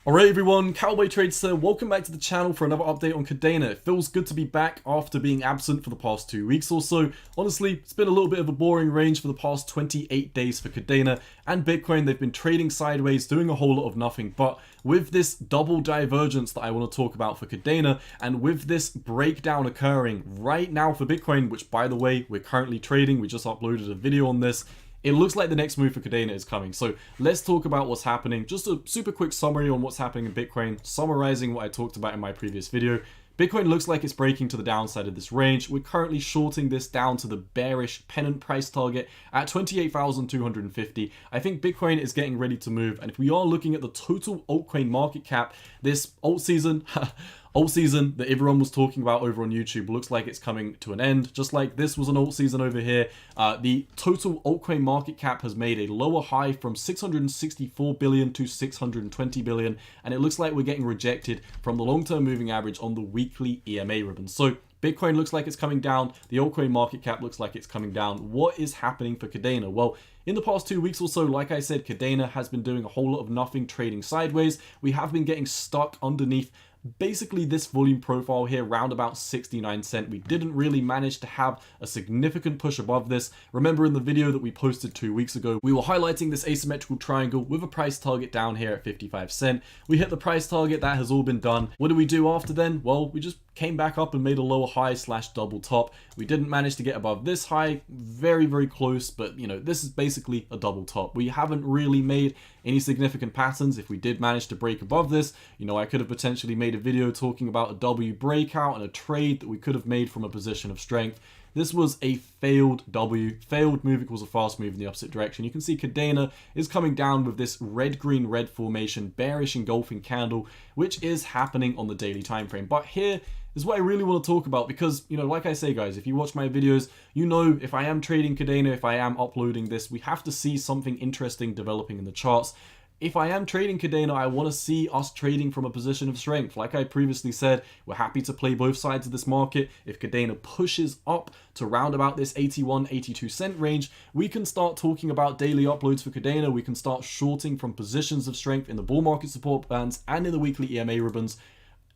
Alright everyone, Cowboy Trades here. Welcome back to the channel for another update on Kadena. It feels good to be back after being absent for the past 2 weeks or so. Honestly, it's been a little bit of a boring range for the past 28 days for Kadena and Bitcoin. They've been trading sideways, doing a whole lot of nothing, but with this double divergence that I want to talk about for Kadena, and with this breakdown occurring right now for Bitcoin, which by the way, we're currently trading, we just uploaded a video on this. It looks like the next move for Kadena is coming. So let's talk about what's happening. Just a super quick summary on what's happening in Bitcoin, summarizing what I talked about in my previous video. Bitcoin looks like it's breaking to the downside of this range. We're currently shorting this down to the bearish pennant price target at 28,250. I think Bitcoin is getting ready to move. And if we are looking at the total altcoin market cap, this alt season that everyone was talking about over on YouTube looks like it's coming to an end. Just like this was an alt season over here. The total altcoin market cap has made a lower high from 664 billion to 620 billion. And it looks like we're getting rejected from the long-term moving average on the weekly EMA ribbon. So Bitcoin looks like it's coming down. The altcoin market cap looks like it's coming down. What is happening for Kadena? Well, in the past 2 weeks or so, like I said, Kadena has been doing a whole lot of nothing, trading sideways. We have been getting stuck underneath basically this volume profile here, round about 69 cent. We didn't really manage to have a significant push above this. Remember in the video that we posted 2 weeks ago, we were highlighting this asymmetrical triangle with a price target down here at 55 cent. We hit the price target, that has all been done. What did we do after then? Well, we just came back up and made a lower high slash double top. We didn't manage to get above this high, very, very close, but you know, this is basically a double top. We haven't really made any significant patterns. If we did manage to break above this, you know, I could have potentially made a video talking about a W breakout and a trade that we could have made from a position of strength. This was a failed W. Failed move equals a fast move in the opposite direction. You can see Kadena is coming down with this red-green-red formation, bearish engulfing candle, which is happening on the daily time frame. But here is what I really want to talk about because, you know, like I say, guys, if you watch my videos, you know if I am trading Kadena, if I am uploading this, we have to see something interesting developing in the charts. If I am trading Kadena, I want to see us trading from a position of strength. Like I previously said, we're happy to play both sides of this market. If Kadena pushes up to round about this 81, 82 cent range, we can start talking about daily uploads for Kadena. We can start shorting from positions of strength in the bull market support bands and in the weekly EMA ribbons.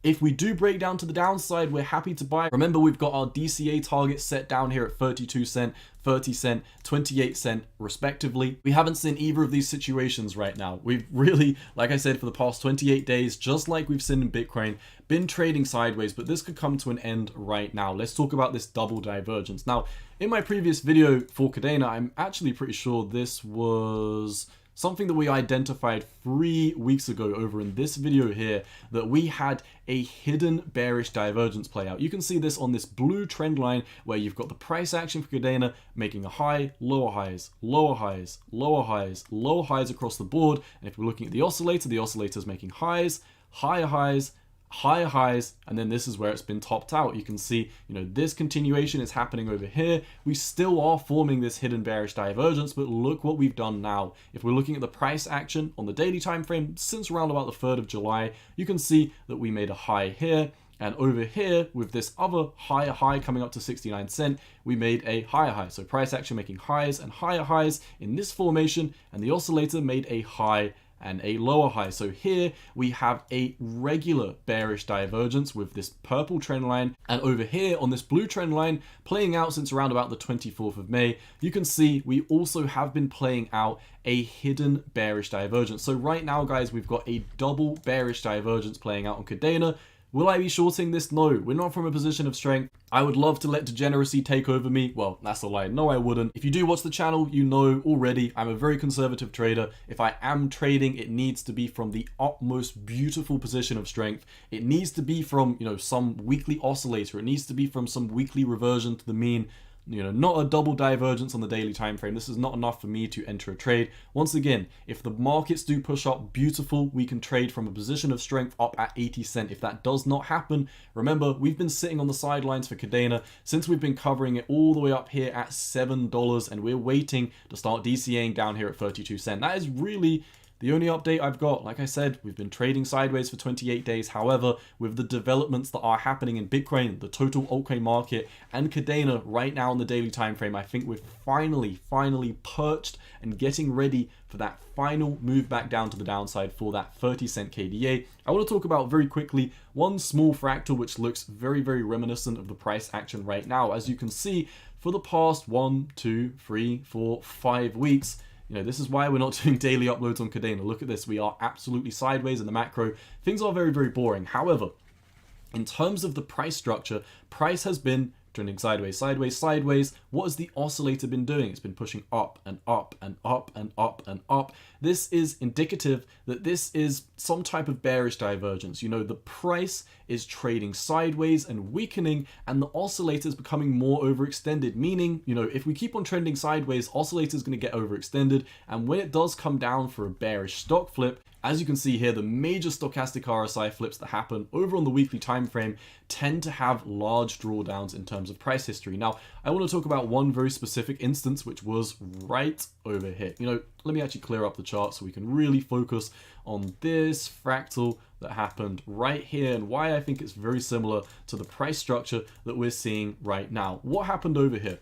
If we do break down to the downside, we're happy to buy. Remember, we've got our DCA target set down here at 32 cent, 30 cent, 28 cent, respectively. We haven't seen either of these situations right now. We've really, like I said, for the past 28 days, just like we've seen in Bitcoin, been trading sideways, but this could come to an end right now. Let's talk about this double divergence. Now, in my previous video for Kadena, I'm actually pretty sure this was something that we identified 3 weeks ago over in this video here, that we had a hidden bearish divergence play out. You can see this on this blue trend line where you've got the price action for Kadena making a high, lower highs, lower highs, lower highs, lower highs across the board. And if we're looking at the oscillator is making highs, higher highs, higher highs, and then this is where it's been topped out. You can see, you know, this continuation is happening over here. We still are forming this hidden bearish divergence, but look what we've done now. If we're looking at the price action on the daily time frame since around about the 3rd of July, you can see that we made a high here. And over here, with this other higher high coming up to 69 cent, we made a higher high. So price action making highs and higher highs in this formation, and the oscillator made a high and a lower high. So here we have a regular bearish divergence with this purple trend line, and over here on this blue trend line playing out since around about the 24th of May, you can see we also have been playing out a hidden bearish divergence. So right now, guys, we've got a double bearish divergence playing out on Kadena. Will I be shorting this? No, we're not from a position of strength. I would love to let degeneracy take over me. Well, that's a lie. No, I wouldn't. If you do watch the channel, you know already I'm a very conservative trader. If I am trading, it needs to be from the utmost beautiful position of strength. It needs to be from, you know, some weekly oscillator. It needs to be from some weekly reversion to the mean. You know, not a double divergence on the daily time frame. This is not enough for me to enter a trade. Once again, if the markets do push up, beautiful, we can trade from a position of strength up at 80 cent. If that does not happen, remember, we've been sitting on the sidelines for Kadena since we've been covering it all the way up here at $7, and we're waiting to start DCAing down here at 32 cent. That is really The only update I've got, like I said, we've been trading sideways for 28 days. However, with the developments that are happening in Bitcoin, the total altcoin market, and Kadena right now on the daily time frame, I think we're finally perched and getting ready for that final move back down to the downside for that 30-cent KDA. I want to talk about very quickly one small fractal which looks very reminiscent of the price action right now. As you can see, for the past 1, 2, 3, 4, 5 weeks, this is why we're not doing daily uploads on Kadena. Look at this. We are absolutely sideways in the macro. Things are very boring. However, in terms of the price structure, price has been trending sideways. What has the oscillator been doing? It's been pushing up and up and up and up and up. This is indicative that this is some type of bearish divergence. The price is trading sideways and weakening, and the oscillator is becoming more overextended, meaning, if we keep on trending sideways, oscillator is going to get overextended, and when it does come down for a bearish stock flip, as you can see here, the major stochastic RSI flips that happen over on the weekly time frame tend to have large drawdowns in terms of price history. Now, I want to talk about one very specific instance, which was right over here. Let me actually clear up the chart so we can really focus on this fractal that happened right here and why I think it's very similar to the price structure that we're seeing right now. What happened over here?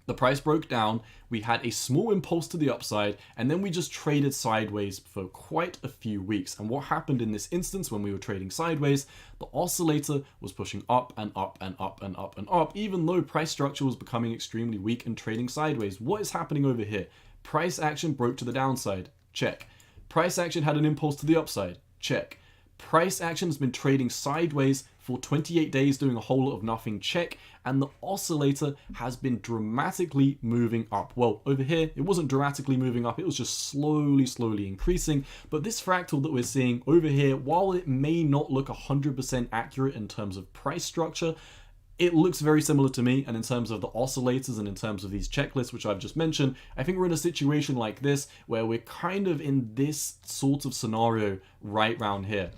The price broke down, we had a small impulse to the upside, and then we just traded sideways for quite a few weeks. And what happened in this instance when we were trading sideways, the oscillator was pushing up and up and up and up and up, even though price structure was becoming extremely weak and trading sideways. What is happening over here? Price action broke to the downside. Check. Price action had an impulse to the upside. Check. Price action has been trading sideways for 28 days, doing a whole lot of nothing. Check. And the oscillator has been dramatically moving up. Well, over here, it wasn't dramatically moving up. It was just slowly increasing. But this fractal that we're seeing over here, while it may not look 100% accurate in terms of price structure, it looks very similar to me. And in terms of the oscillators and in terms of these checklists, which I've just mentioned, I think we're in a situation like this where we're kind of in this sort of scenario right around here.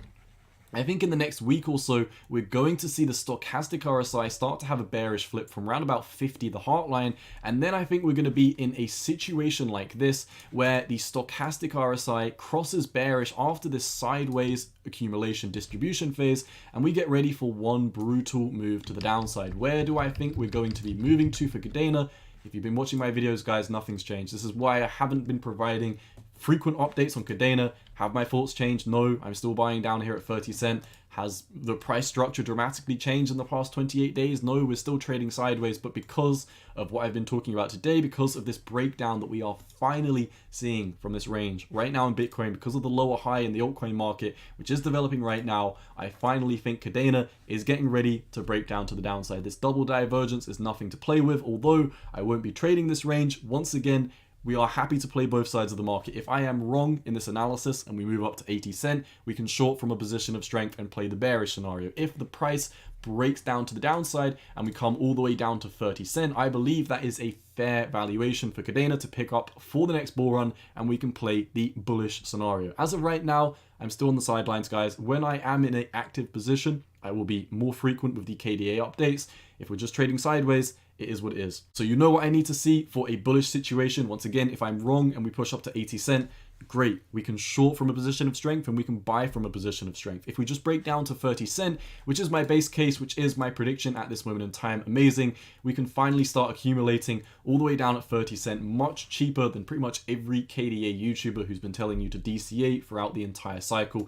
I think in the next week or so, we're going to see the stochastic RSI start to have a bearish flip from around about 50, the heart line, and then I think we're going to be in a situation like this where the stochastic RSI crosses bearish after this sideways accumulation distribution phase, and we get ready for one brutal move to the downside. Where do I think we're going to be moving to for Kadena? If you've been watching my videos, guys, nothing's changed. This is why I haven't been providing frequent updates on Kadena. Have my thoughts changed? No, I'm still buying down here at 30 cent. Has the price structure dramatically changed in the past 28 days? No, we're still trading sideways, but because of what I've been talking about today, because of this breakdown that we are finally seeing from this range right now in Bitcoin, because of the lower high in the altcoin market, which is developing right now, I finally think Kadena is getting ready to break down to the downside. This double divergence is nothing to play with, although I won't be trading this range. Once again, we are happy to play both sides of the market. If I am wrong in this analysis and we move up to 80 cent, we can short from a position of strength and play the bearish scenario. If the price breaks down to the downside and we come all the way down to 30 cent, I believe that is a fair valuation for Kadena to pick up for the next bull run, and we can play the bullish scenario. As of right now, I'm still on the sidelines, guys. When I am in an active position, I will be more frequent with the KDA updates. If we're just trading sideways, it is what it is. So you know what I need to see for a bullish situation. Once again, if I'm wrong and we push up to 80 cent, great. We can short from a position of strength and we can buy from a position of strength. If we just break down to 30 cent, which is my base case, which is my prediction at this moment in time, amazing. We can finally start accumulating all the way down at 30 cent, much cheaper than pretty much every KDA YouTuber who's been telling you to DCA throughout the entire cycle.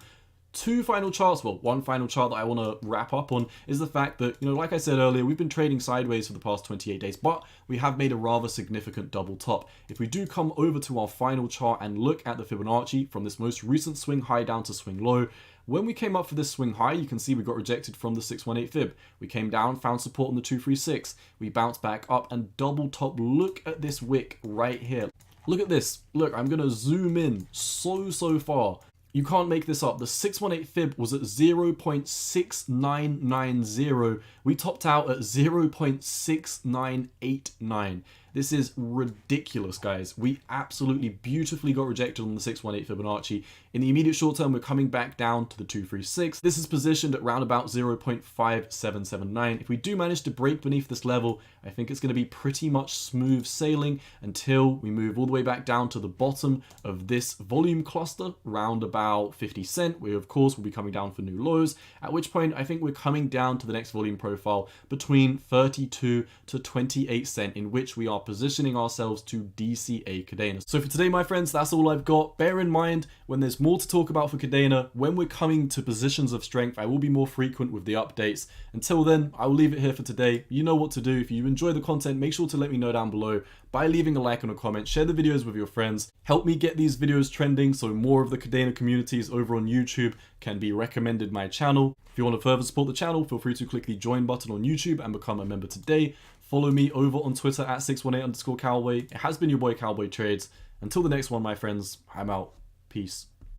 Two final charts, well, one final chart that I want to wrap up on is the fact that, like I said earlier, we've been trading sideways for the past 28 days, but we have made a rather significant double top. If we do come over to our final chart and look at the Fibonacci from this most recent swing high down to swing low, when we came up for this swing high, you can see we got rejected from the 618 fib. We came down, found support on the 236. We bounced back up and double top. Look at this wick right here. Look at this. Look, I'm going to zoom in so far. You can't make this up. The 618 fib was at 0.6990. We topped out at 0.6989. This is ridiculous, guys. We absolutely beautifully got rejected on the 618 Fibonacci. In the immediate short term, we're coming back down to the 236. This is positioned at around about 0.5779. If we do manage to break beneath this level, I think it's going to be pretty much smooth sailing until we move all the way back down to the bottom of this volume cluster, round about 50 cent. We, of course, will be coming down for new lows, at which point I think we're coming down to the next volume profile between 32 to 28 cent, in which we are positioning ourselves to DCA Kadena. So for today, my friends, that's all I've got. Bear in mind, when there's more to talk about for Kadena, when we're coming to positions of strength, I will be more frequent with the updates. Until then, I will leave it here for today. You know what to do. If you enjoy the content, make sure to let me know down below by leaving a like and a comment. Share the videos with your friends. Help me get these videos trending so more of the Kadena communities over on YouTube can be recommended my channel. If you want to further support the channel, feel free to click the join button on YouTube and become a member today. Follow me over on Twitter at 618_Cowboy. It has been your boy Cowboy Trades. Until the next one, my friends, I'm out. Peace.